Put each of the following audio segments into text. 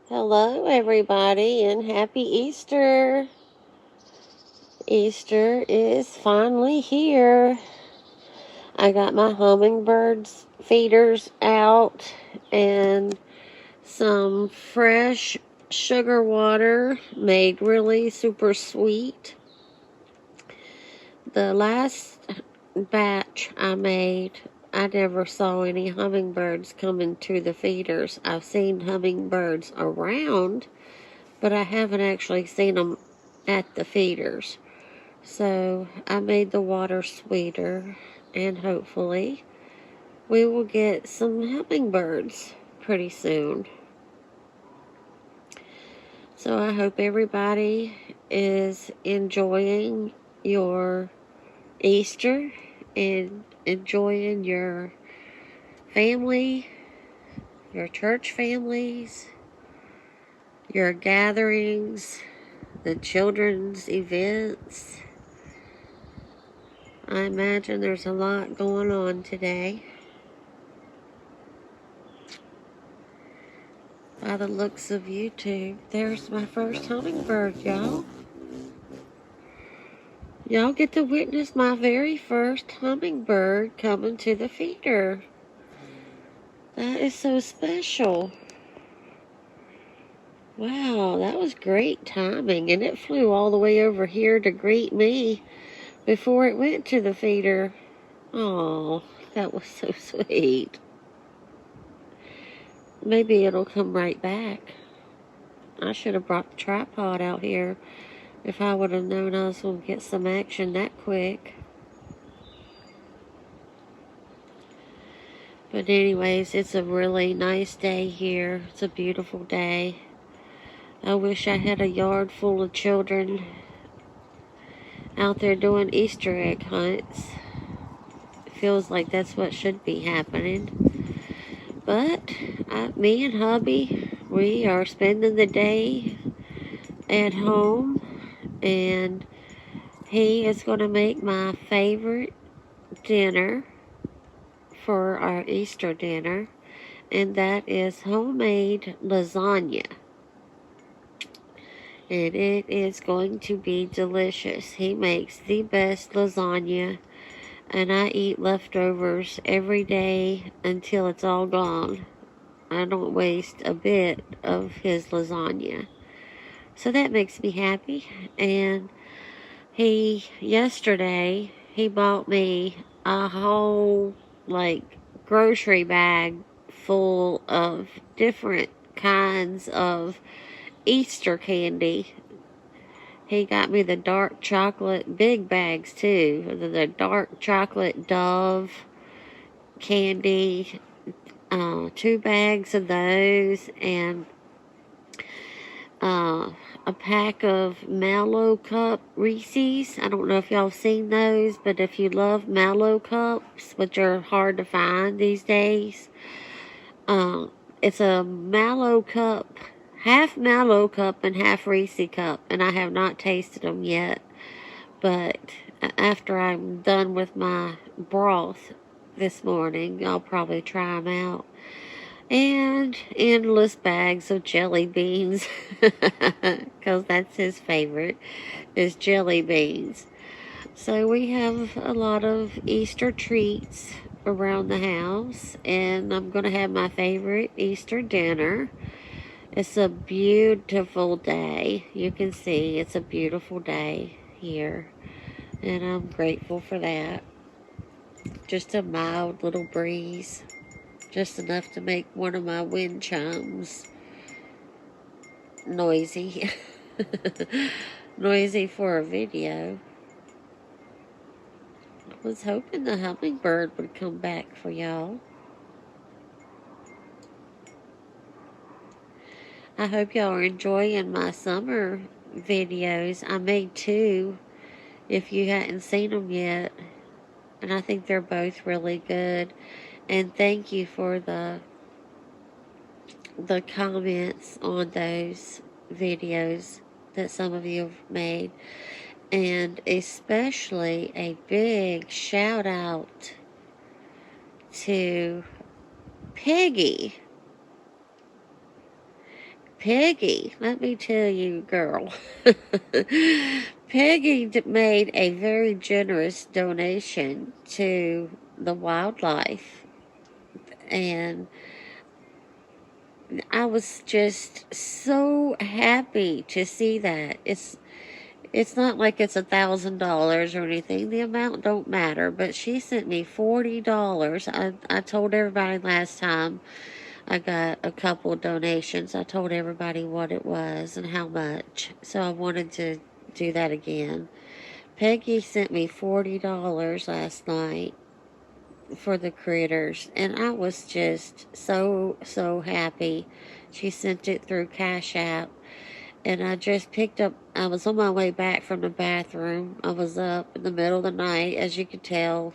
Hello, everybody, and happy Easter. Easter is finally here. I got my hummingbirds feeders out and some fresh sugar water made really super sweet. The last batch I made, I never saw any hummingbirds coming to the feeders. I've seen hummingbirds around, but I haven't actually seen them at the feeders. So I made the water sweeter, and hopefully we will get some hummingbirds pretty soon. So I hope everybody is enjoying your Easter and enjoying your family, your church families, your gatherings, the children's events. I imagine there's a lot going on today. By the looks of YouTube, there's my first hummingbird, y'all. Y'all get to witness my very first hummingbird coming to the feeder. That is so special. Wow, that was great timing. And it flew all the way over here to greet me before it went to the feeder. Oh, that was so sweet. Maybe it'll come right back. I should have brought the tripod out here if I would have known I was going to get some action that quick. But anyways, it's a really nice day here. It's a beautiful day. I wish I had a yard full of children out there doing Easter egg hunts. It feels like that's what should be happening. But me and hubby, we are spending the day at home, and he is going to make my favorite dinner for our Easter dinner, and that is homemade lasagna. And it is going to be delicious. He makes the best lasagna, and I eat leftovers every day until it's all gone. I don't waste a bit of his lasagna. So that makes me happy. And yesterday, he bought me a whole, grocery bag full of different kinds of Easter candy. He got me the dark chocolate, big bags too, the dark chocolate Dove candy, 2 bags of those, and a pack of Mallow Cup Reese's. I don't know if y'all have seen those, but if you love Mallow Cups, which are hard to find these days, it's a Mallow Cup, half Mallow Cup and half Reese Cup, and I have not tasted them yet, but after I'm done with my broth this morning, I'll probably try them out. And endless bags of jelly beans, because that's his favorite, is jelly beans. So we have a lot of Easter treats around the house, and I'm going to have my favorite Easter dinner. It's a beautiful day. You can see it's a beautiful day here, and I'm grateful for that. Just a mild little breeze. Just enough to make one of my wind chimes noisy. Noisy for a video. I was hoping the hummingbird would come back for y'all. I hope y'all are enjoying my summer videos. I made 2 if you hadn't seen them yet. And I think they're both really good. And thank you for the comments on those videos that some of you have made. And especially a big shout out to Peggy. Peggy, let me tell you, girl. Peggy made a very generous donation to the wildlife, and I was just so happy to see that. It's not like it's $1,000 or anything. The amount don't matter, but she sent me $40. I told everybody last time I got a couple of donations. I told everybody what it was and how much. So I wanted to do that again. Peggy sent me $40 last night for the critters, and I was just so happy. She sent it through Cash App, and I just picked up. I was on my way back from the bathroom. I was up in the middle of the night, as you could tell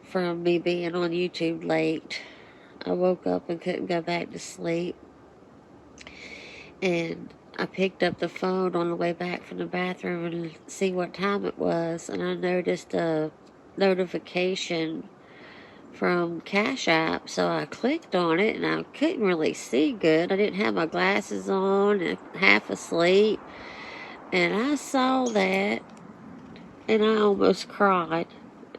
from me being on YouTube late. I woke up and couldn't go back to sleep, and I picked up the phone on the way back from the bathroom and see what time it was, and I noticed a notification from Cash App, so I clicked on it, and I couldn't really see good. I didn't have my glasses on and half asleep, and I saw that, and I almost cried,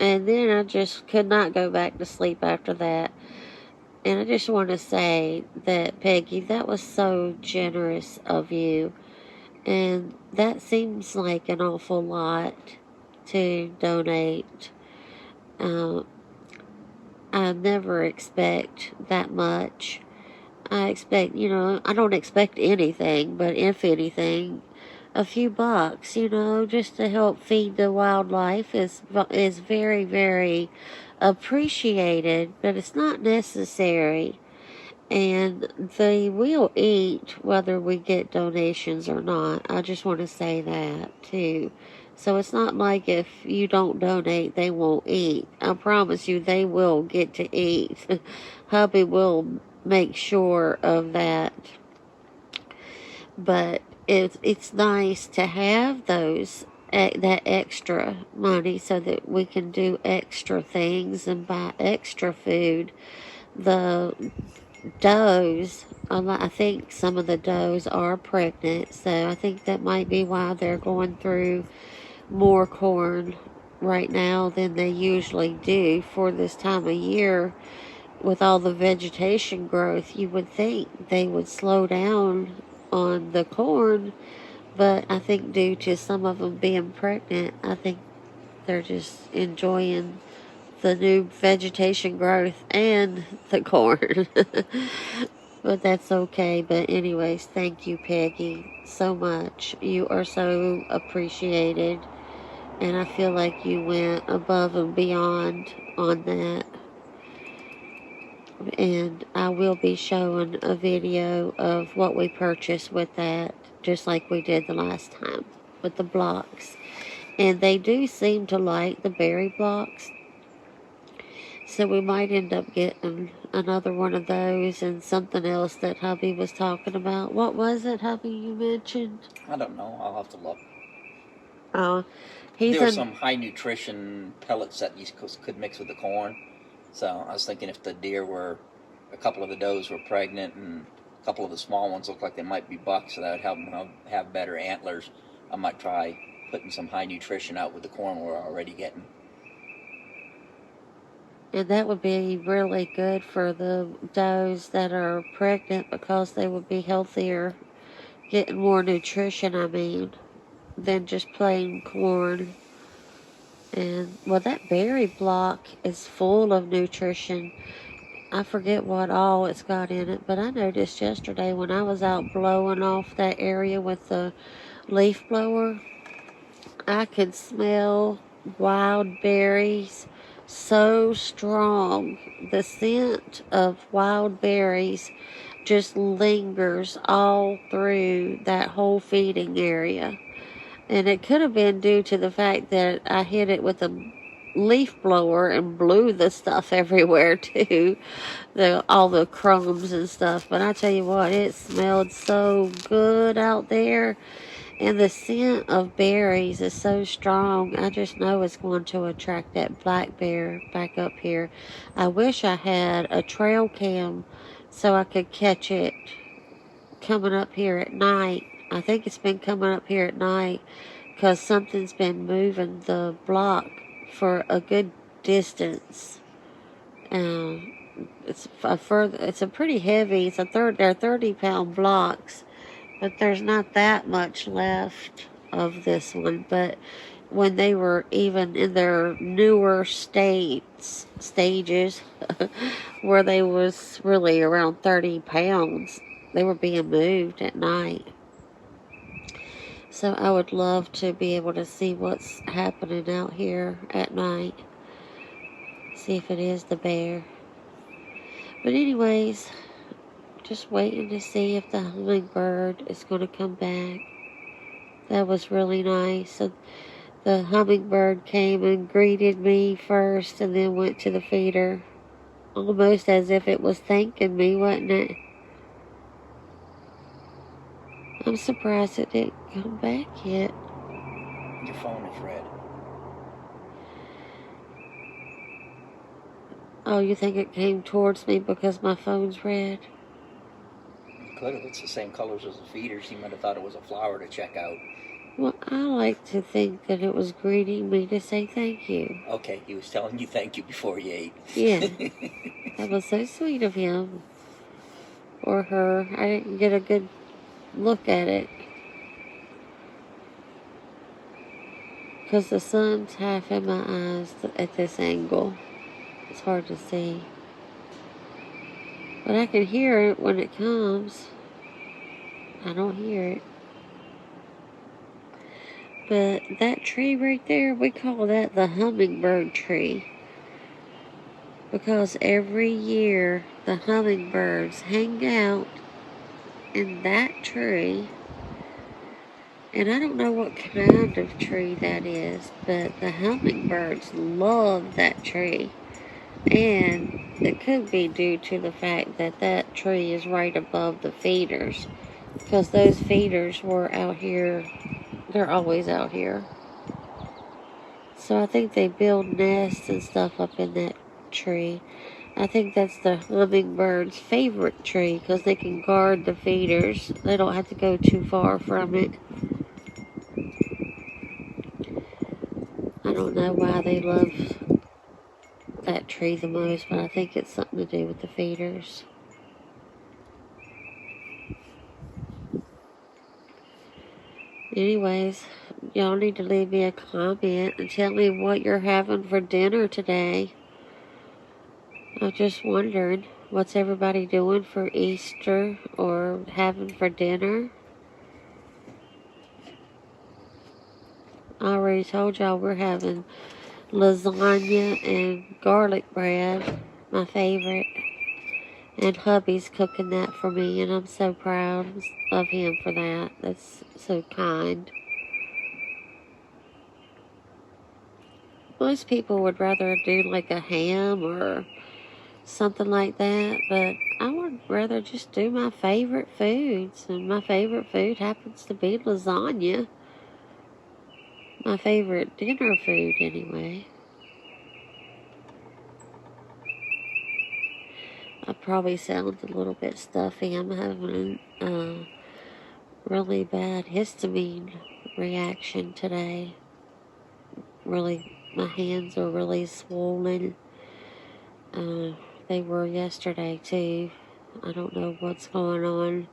and then I just could not go back to sleep after that. And I just want to say that, Peggy, that was so generous of you. And that seems like an awful lot to donate. Uh, I never expect that much. I expect, I don't expect anything, but if anything, a few bucks, just to help feed the wildlife is very, very appreciated, but it's not necessary. And they will eat whether we get donations or not. I just want to say that too. So it's not like if you don't donate, they won't eat. I promise you, they will get to eat. Hubby will make sure of that. But it's nice to have that extra money so that we can do extra things and buy extra food. The does, I think some of the does are pregnant, so I think that might be why they're going through more corn right now than they usually do for this time of year. With all the vegetation growth, you would think they would slow down on the corn, but I think due to some of them being pregnant, I think they're just enjoying the new vegetation growth and the corn. But that's okay. But anyways, thank you, Peggy, so much. You are so appreciated, and I feel like you went above and beyond on that. And I will be showing a video of what we purchased with that, just like we did the last time with the blocks. And they do seem to like the berry blocks, so we might end up getting another one of those and something else that hubby was talking about. What was it, hubby, you mentioned? I don't know. I'll have to look. Oh, There were some high nutrition pellets that you could mix with the corn. So I was thinking if the deer were, a couple of the does were pregnant and a couple of the small ones looked like they might be bucks, so that would help them have better antlers. I might try putting some high nutrition out with the corn we're already getting. And that would be really good for the does that are pregnant because they would be healthier, getting more nutrition, than just plain corn. And, well, that berry block is full of nutrition. I forget what all it's got in it, but I noticed yesterday when I was out blowing off that area with the leaf blower, I could smell wild berries so strong. The scent of wild berries just lingers all through that whole feeding area. And it could have been due to the fact that I hit it with a leaf blower and blew the stuff everywhere too. All the crumbs and stuff. But I tell you what, it smelled so good out there. And the scent of berries is so strong. I just know it's going to attract that black bear back up here. I wish I had a trail cam so I could catch it coming up here at night. I think it's been coming up here at night because something's been moving the block for a good distance. It's a pretty heavy. They're 30-pound blocks, but there's not that much left of this one. But when they were even in their newer stages, where they was really around 30 pounds, they were being moved at night. So I would love to be able to see what's happening out here at night. See if it is the bear. But anyways, just waiting to see if the hummingbird is going to come back. That was really nice. So the hummingbird came and greeted me first and then went to the feeder. Almost as if it was thanking me, wasn't it? I'm surprised it didn't come back yet. Your phone is red. Oh, you think it came towards me because my phone's red? It could have. It's the same colors as the feeders. You might have thought it was a flower to check out. Well, I like to think that it was greeting me to say thank you. Okay, he was telling you thank you before you ate. Yeah. That was so sweet of him. Or her. I didn't get a good look at it. Because the sun's half in my eyes at this angle. It's hard to see. But I can hear it when it comes. I don't hear it. But that tree right there, we call that the hummingbird tree. Because every year the hummingbirds hang out in that tree. And I don't know what kind of tree that is, but the hummingbirds love that tree. And it could be due to the fact that that tree is right above the feeders. Because those feeders were out here, they're always out here. So I think they build nests and stuff up in that tree. I think that's the hummingbird's favorite tree because they can guard the feeders. They don't have to go too far from it. I don't know why they love that tree the most, but I think it's something to do with the feeders. Anyways, y'all need to leave me a comment and tell me what you're having for dinner today. I'm just wondering, what's everybody doing for Easter or having for dinner? I already told y'all we're having lasagna and garlic bread, my favorite. And hubby's cooking that for me, and I'm so proud of him for that. That's so kind. Most people would rather do like a ham or something like that, but I would rather just do my favorite foods, and my favorite food happens to be lasagna. My favorite dinner food, anyway. I probably sound a little bit stuffy. I'm having a really bad histamine reaction today. Really, my hands are really swollen. They were yesterday too. I don't know what's going on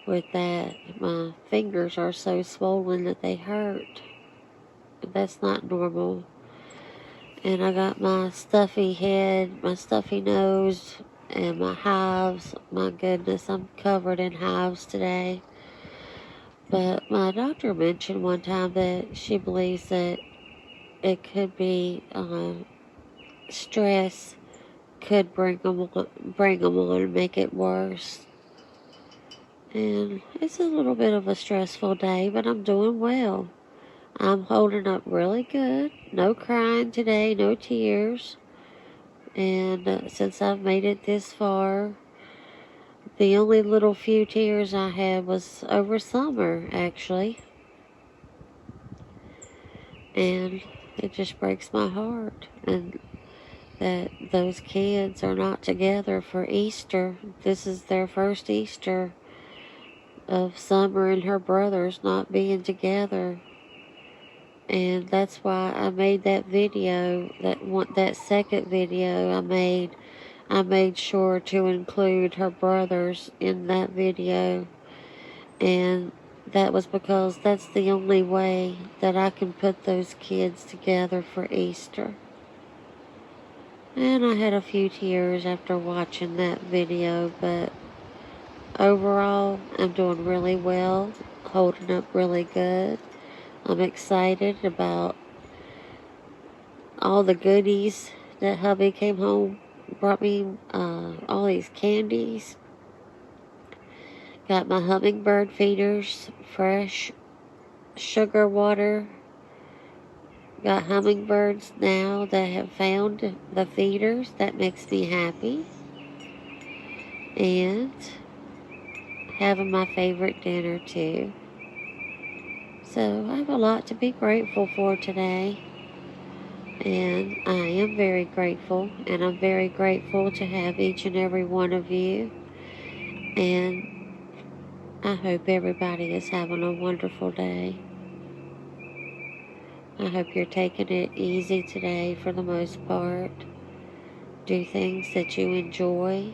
with that. My fingers are so swollen that they hurt. That's not normal. And I got my stuffy head, my stuffy nose, and my hives. My goodness, I'm covered in hives today. But my doctor mentioned one time that she believes that it could be stress could bring them on and make it worse. And it's a little bit of a stressful day, but I'm doing well. I'm holding up really good. No crying today, no tears. And since I've made it this far, the only little few tears I had was over summer, actually. And it just breaks my heart. And that those kids are not together for Easter. This is their first Easter of Summer and her brothers not being together. And that's why I made that video, that second video I made sure to include her brothers in that video. And that was because that's the only way that I can put those kids together for Easter. And I had a few tears after watching that video, but overall, I'm doing really well, holding up really good. I'm excited about all the goodies that hubby came home, brought me all these candies. Got my hummingbird feeders, fresh sugar water. Got hummingbirds now that have found the feeders. That makes me happy. And having my favorite dinner too. So I have a lot to be grateful for today. And I am very grateful. And I'm very grateful to have each and every one of you. And I hope everybody is having a wonderful day. I hope you're taking it easy today for the most part. Do things that you enjoy.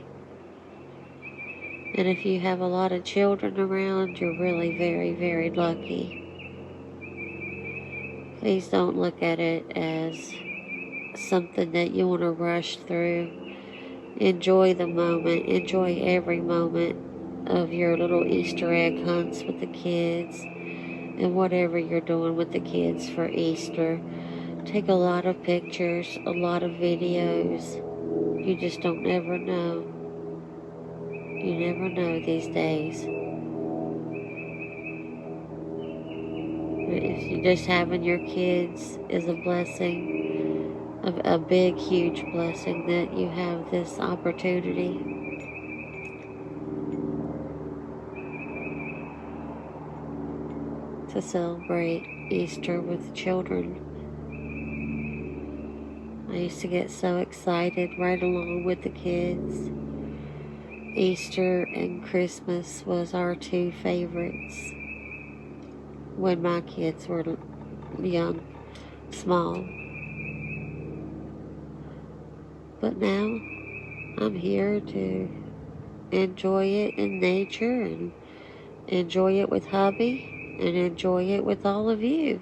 And if you have a lot of children around, you're really very, very lucky. Please don't look at it as something that you want to rush through. Enjoy the moment. Enjoy every moment of your little Easter egg hunts with the kids and whatever you're doing with the kids for Easter. Take a lot of pictures, a lot of videos. You just don't ever know. You never know these days. If you just having your kids is a blessing, a big, huge blessing that you have this opportunity. To celebrate Easter with children. I used to get so excited right along with the kids. Easter and Christmas was our two favorites when my kids were young, small. But now I'm here to enjoy it in nature and enjoy it with hubby and enjoy it with all of you.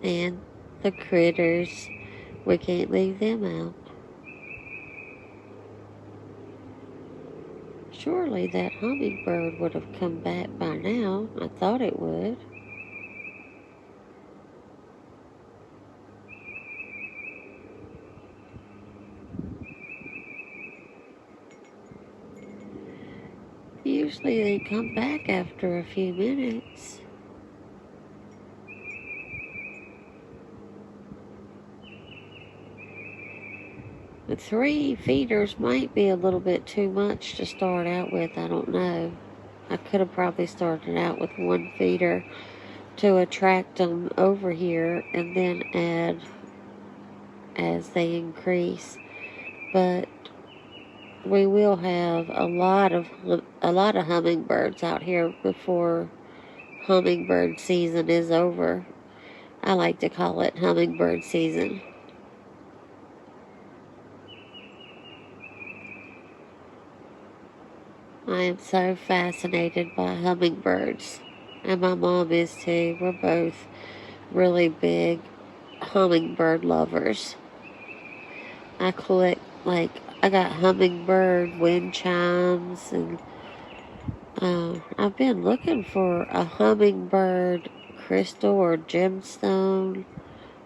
And the critters, we can't leave them out. Surely that hummingbird would have come back by now. I thought it would. Usually they come back after a few minutes. The 3 feeders might be a little bit too much to start out with. I don't know. I could have probably started out with 1 feeder to attract them over here and then add as they increase. But we will have a lot of hummingbirds out here before hummingbird season is over. I like to call it hummingbird season. I am so fascinated by hummingbirds, and my mom is too. We're both really big hummingbird lovers. I collect, I got hummingbird wind chimes, and I've been looking for a hummingbird crystal or gemstone,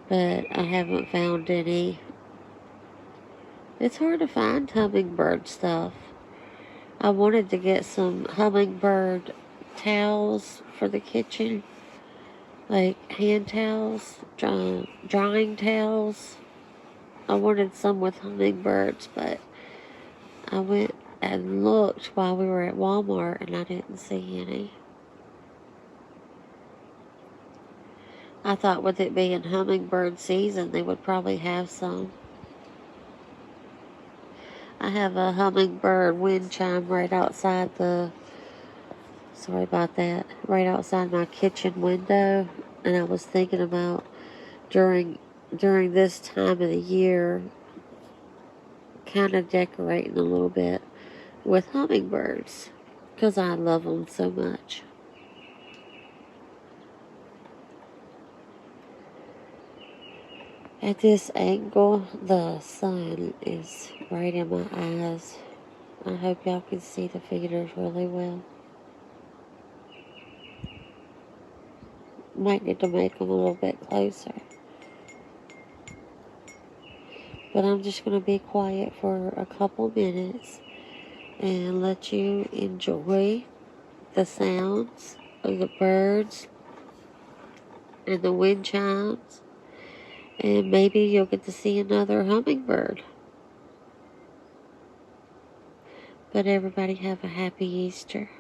but I haven't found any. It's hard to find hummingbird stuff. I wanted to get some hummingbird towels for the kitchen, like hand towels, drying towels. I wanted some with hummingbirds, but I went and looked while we were at Walmart and I didn't see any. I thought with it being hummingbird season, they would probably have some. I have a hummingbird wind chime right outside the, sorry about that, right outside my kitchen window. And I was thinking about during this time of the year, kind of decorating a little bit with hummingbirds because I love them so much. At this angle, the sun is right in my eyes. I hope y'all can see the feeders really well. Might need to make them a little bit closer. But I'm just going to be quiet for a couple minutes and let you enjoy the sounds of the birds and the wind chimes. And maybe you'll get to see another hummingbird. But everybody have a happy Easter.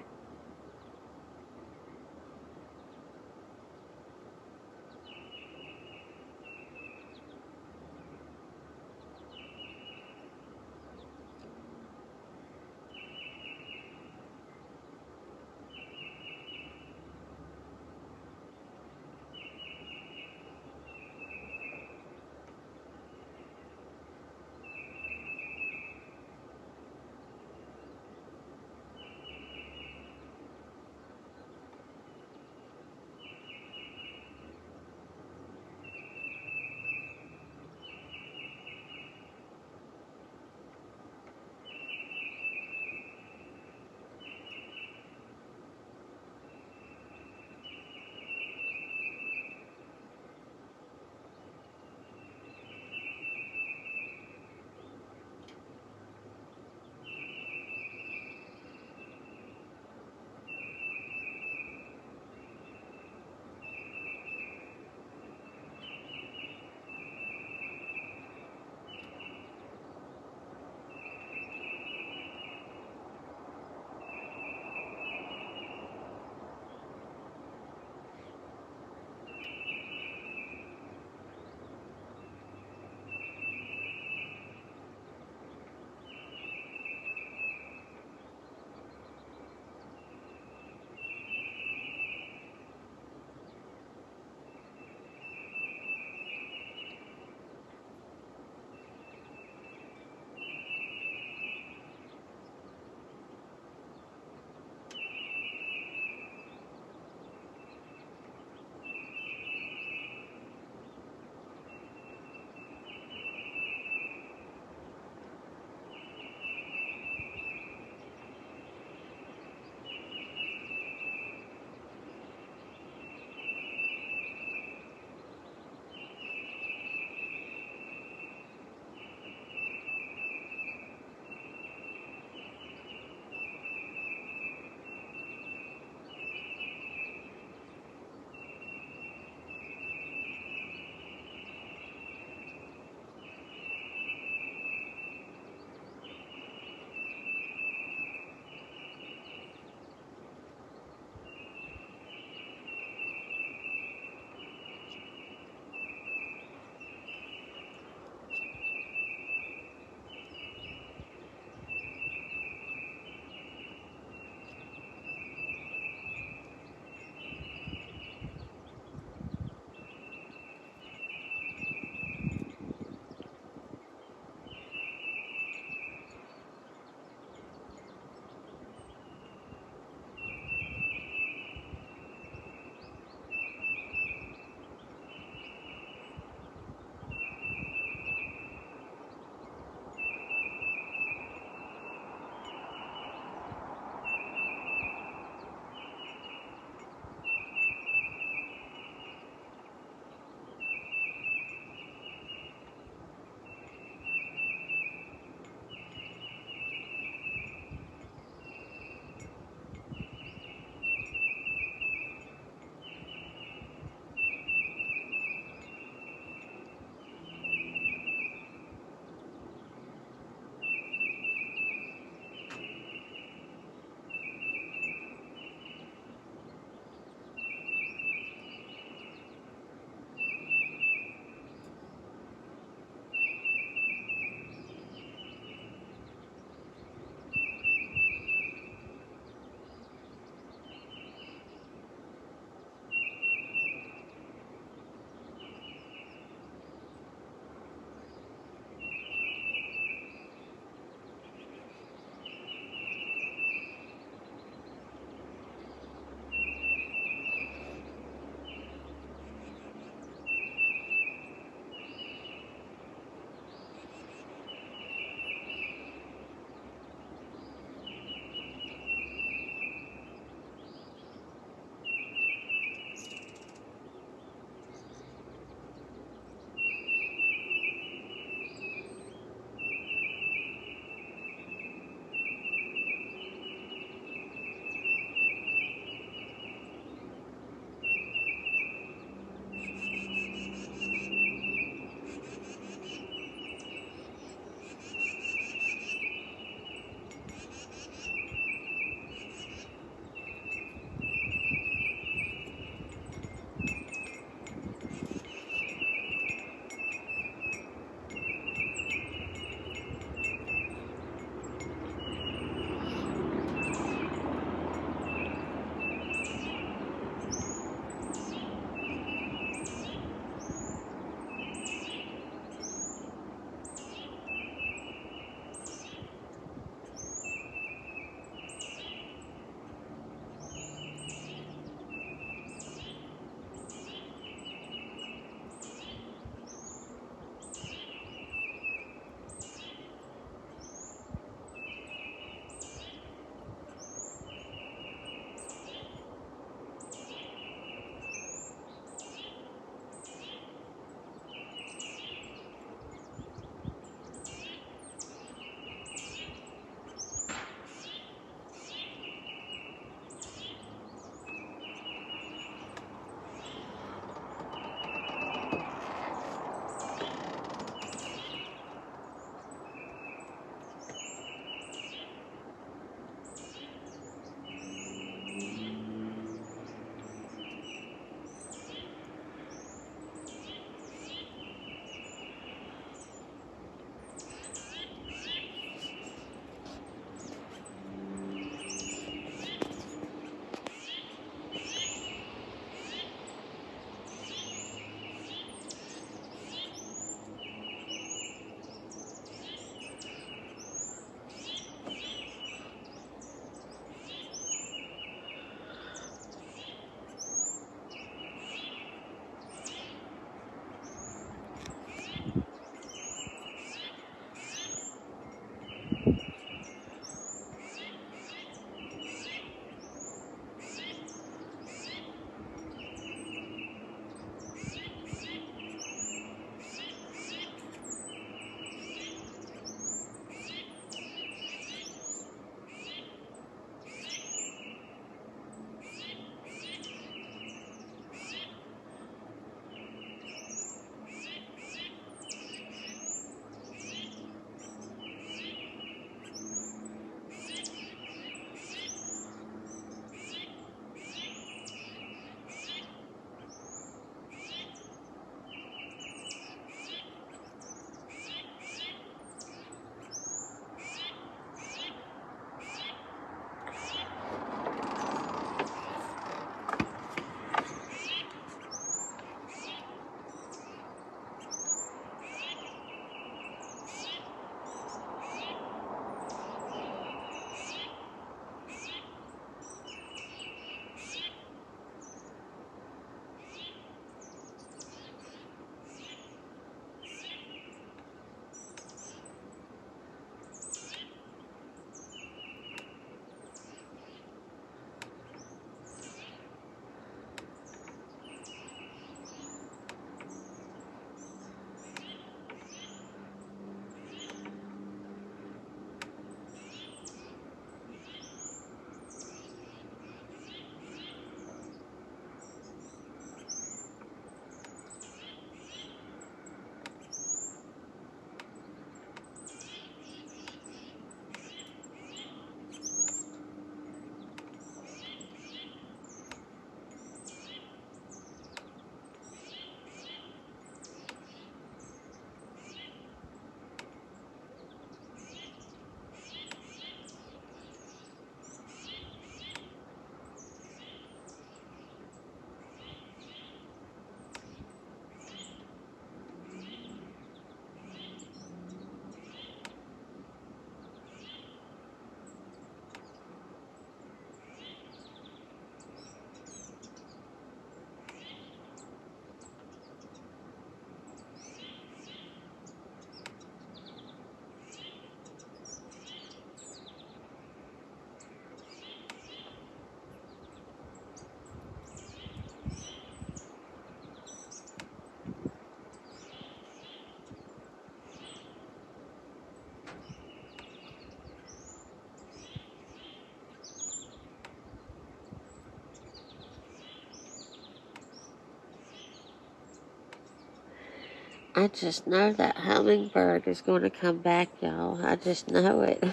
I just know that hummingbird is going to come back, y'all. I just know it.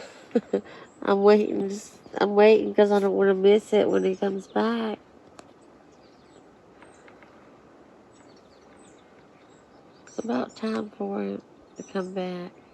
I'm waiting. I'm waiting because I don't want to miss it when he comes back. It's about time for him to come back.